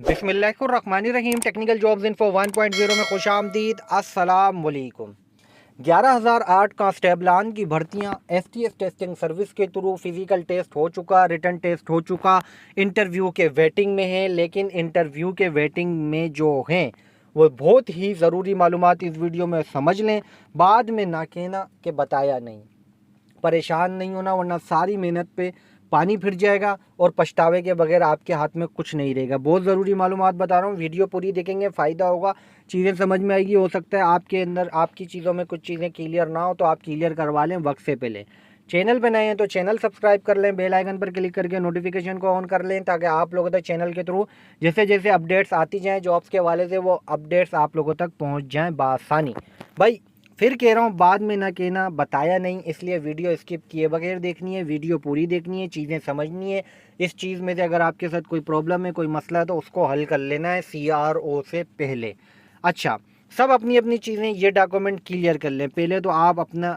बिस्मिल्लाहिर्रहमानिर्रहीम। Technical jobs info 1.0 में खुशामदीद। अस्सलाम वालेकुम। 11,008 कांस्टेबलान की भर्तियां STS टेस्टिंग सर्विस के थ्रू फिज़िकल टेस्ट हो चुका, रिटर्न टेस्ट हो चुका, इंटरव्यू के वेटिंग में है। लेकिन इंटरव्यू के वेटिंग में जो हैं वो बहुत ही ज़रूरी मालूमात इस वीडियो में समझ लें, बाद में ना कहना कि बताया नहीं। परेशान नहीं होना, वरना सारी मेहनत पे पानी फिर जाएगा और पछतावे के बगैर आपके हाथ में कुछ नहीं रहेगा। बहुत ज़रूरी मालूमात बता रहा हूँ, वीडियो पूरी देखेंगे फ़ायदा होगा, चीज़ें समझ में आएगी। हो सकता है आपके अंदर आपकी चीज़ों में कुछ चीज़ें क्लियर ना हो तो आप क्लियर करवा लें वक्त से पहले। चैनल पे नए हैं तो चैनल सब्सक्राइब कर लें, बेल आइकन पर क्लिक करके नोटिफिकेशन को ऑन कर लें, ताकि आप लोगों तक चैनल के थ्रू जैसे जैसे अपडेट्स आती जाएँ जॉब्स के हवाले से, वो अपडेट्स आप लोगों तक पहुँच जाएँ बआसानी। भाई फिर कह रहा हूँ, बाद में ना कहना बताया नहीं, इसलिए वीडियो स्किप किए बगैर देखनी है, वीडियो पूरी देखनी है, चीज़ें समझनी है। इस चीज़ में से अगर आपके साथ कोई प्रॉब्लम है, कोई मसला है, तो उसको हल कर लेना है CRO से पहले। अच्छा, सब अपनी अपनी चीज़ें ये डॉक्यूमेंट क्लियर कर लें। पहले तो आप अपना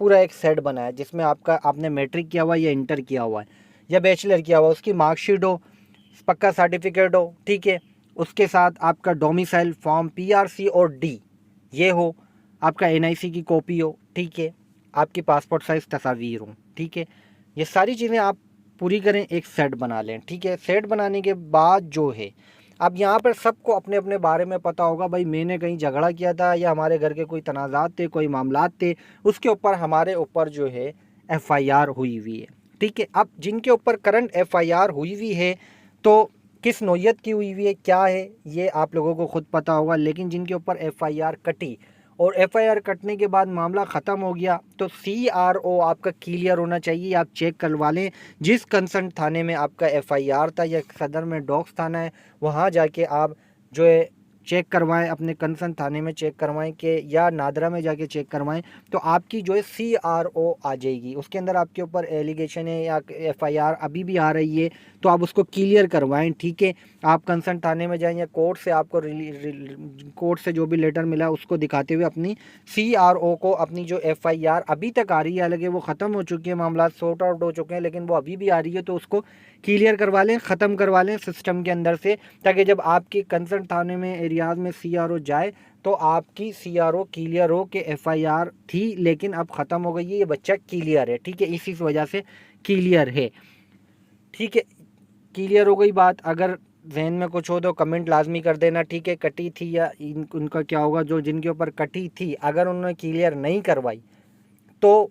पूरा एक सेट बनाए जिसमें आपने मैट्रिक किया हुआ है या इंटर किया हुआ है या बैचलर किया हुआ है, उसकी मार्कशीट हो, पक्का सर्टिफिकेट हो, ठीक है। उसके साथ आपका डोमिसाइल फॉर्म PRC और D ये हो, आपका NIC की कॉपी हो, ठीक है, आपकी पासपोर्ट साइज़ तस्वीर हो, ठीक है। ये सारी चीज़ें आप पूरी करें, एक सेट बना लें, ठीक है। सेट बनाने के बाद जो है, अब यहाँ पर सबको अपने अपने बारे में पता होगा। भाई मैंने कहीं झगड़ा किया था या हमारे घर के कोई तनाज़ात थे, कोई मामलात थे, उसके ऊपर हमारे ऊपर जो है FIR हुई हुई है, ठीक है। अब जिनके ऊपर करंट FIR हुई हुई है तो किस नौयत की हुई हुई है, क्या है, ये आप लोगों को ख़ुद पता होगा। लेकिन जिनके ऊपर FIR कटी और FIR कटने के बाद मामला ख़त्म हो गया, तो CRO आपका क्लियर होना चाहिए। आप चेक करवा लें जिस कंसर्न थाने में आपका FIR था, या सदर में डॉक्स थाना है, वहाँ जाके आप जो है चेक करवाएं, अपने कंसर्न थाने में चेक करवाएं कि या नादरा में जाके चेक करवाएं, तो आपकी जो है CRO आ जाएगी। उसके अंदर आपके ऊपर एलिगेशन है या FIR अभी भी आ रही है, तो आप उसको क्लियर करवाएं, ठीक है। आप कंसर्न थाने में जाएं या कोर्ट से आपको कोर्ट से जो भी लेटर मिला है उसको दिखाते हुए अपनी CRO को अपनी जो FIR अभी तक आ रही है, हालांकि वो ख़त्म हो चुकी है, मामला सॉर्ट आउट हो चुके हैं, लेकिन वो अभी भी आ रही है, तो उसको क्लियर करवा लें, ख़त्म करवा लें सिस्टम के अंदर से, ताकि जब आपकी कंसर्न थाने में एरियाज़ में CRO जाए तो आपकी CRO क्लियर हो कि FIR थी लेकिन अब ख़त्म हो गई है, ये बच्चा क्लियर है, ठीक है, इसी वजह से क्लियर है, ठीक है। क्लियर हो गई बात। अगर जहन में कुछ हो तो कमेंट लाजमी कर देना, ठीक है। कटी थी या उनका क्या होगा, जो जिनके ऊपर कटी थी अगर उन्होंने क्लियर नहीं करवाई तो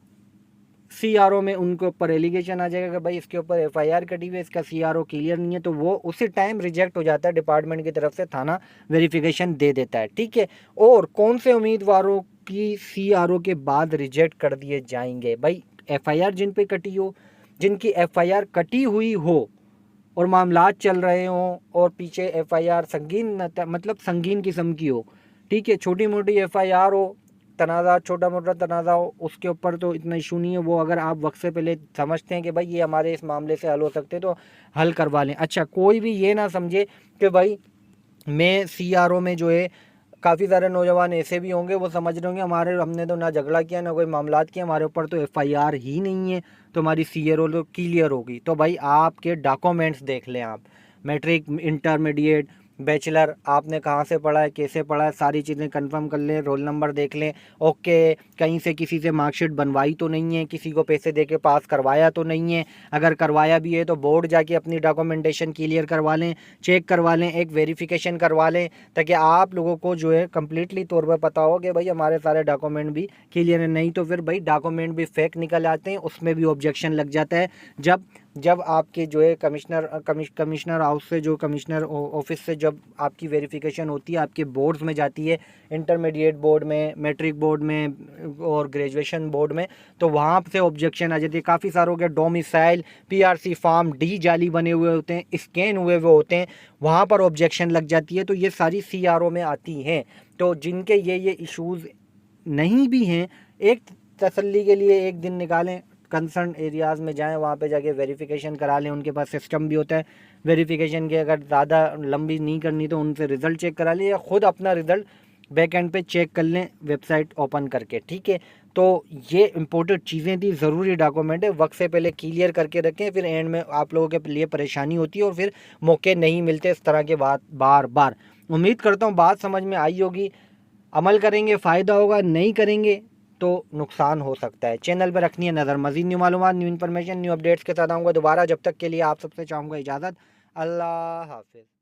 CRO में उनके ऊपर एलिगेशन आ जाएगा कि भाई इसके ऊपर FIR कटी हुई है, इसका CRO क्लियर नहीं है, तो वो उसी टाइम रिजेक्ट हो जाता है, डिपार्टमेंट की तरफ से थाना वेरिफिकेशन दे देता है, ठीक है। और कौन से उम्मीदवारों की CRO के बाद रिजेक्ट कर दिए जाएंगे, भाई FIR जिन पे कटी हो, जिनकी FIR कटी हुई हो और मामलात चल रहे हों और पीछे FIR संगीन मतलब संगीन किस्म की हो, ठीक है। छोटी मोटी FIR हो, तनाज़ा छोटा मोटा तनाज़ा हो, उसके ऊपर तो इतना इशू नहीं है। वो अगर आप वक्त से पहले समझते हैं कि भाई ये हमारे इस मामले से हल हो सकते हैं तो हल करवा लें। अच्छा, कोई भी ये ना समझे कि भाई मैं CRO में जो है, काफ़ी सारे नौजवान ऐसे भी होंगे वो समझ रहे होंगे हमने तो ना झगड़ा किया ना कोई मामलात किया, हमारे ऊपर तो FIR ही नहीं है, तो हमारी CRO तो क्लियर होगी। तो भाई आपके डॉक्यूमेंट्स देख लें, आप मैट्रिक, इंटरमीडिएट, बैचलर आपने कहाँ से पढ़ा है, कैसे पढ़ा है, सारी चीज़ें कंफर्म कर लें, रोल नंबर देख लें, ओके, कहीं से किसी से मार्कशीट बनवाई तो नहीं है, किसी को पैसे दे के पास करवाया तो नहीं है, अगर करवाया भी है तो बोर्ड जाके अपनी डॉक्यूमेंटेशन क्लियर करवा लें, चेक करवा लें, एक वेरिफिकेशन करवा लें, ताकि आप लोगों को जो है कम्प्लीटली तौर पर पता हो कि भाई हमारे सारे डॉक्यूमेंट भी क्लियर है। नहीं तो फिर भाई डॉक्यूमेंट भी फेक निकल आते हैं, उसमें भी ऑब्जेक्शन लग जाता है। जब आपके जो है कमिश्नर हाउस से, जो कमिश्नर ऑफिस से जब आपकी वेरिफिकेशन होती है, आपके बोर्ड्स में जाती है, इंटरमीडिएट बोर्ड में, मैट्रिक बोर्ड में और ग्रेजुएशन बोर्ड में, तो वहाँ से ऑब्जेक्शन आ जाती है। काफ़ी सारों के डोमिसाइल PRC फॉर्म D जाली बने हुए होते हैं, स्कैन हुए हुए होते हैं, वहाँ पर ऑब्जेक्शन लग जाती है। तो ये सारी CRO में आती हैं। तो जिनके ये इश्यूज़ नहीं भी हैं, एक तसल्ली के लिए एक दिन निकालें, कंसर्न एरियाज़ में जाएं, वहाँ पे जाके वेरिफिकेशन करा लें। उनके पास सिस्टम भी होता है वेरिफिकेशन के, अगर ज़्यादा लंबी नहीं करनी तो उनसे रिज़ल्ट चेक करा लें, या ख़ुद अपना रिज़ल्ट बैक एंड पे चेक कर लें वेबसाइट ओपन करके, ठीक है। तो ये इम्पोर्टेड चीज़ें थी, ज़रूरी डॉक्यूमेंट है, वक्त से पहले क्लियर करके रखें, फिर एंड में आप लोगों के लिए परेशानी होती है और फिर मौके नहीं मिलते इस तरह के बात बार बार। उम्मीद करता हूँ बात समझ में आई होगी। अमल करेंगे फ़ायदा होगा, नहीं करेंगे तो नुकसान हो सकता है। चैनल पर रखनी है नज़र। मज़ीद न्यू मालूमात, न्यू इन्फॉर्मेशन, न्यू अपडेट्स के साथ आऊँगा दोबारा। जब तक के लिए आप सबसे चाहूँगा इजाज़त। अल्लाह हाफ़िज़।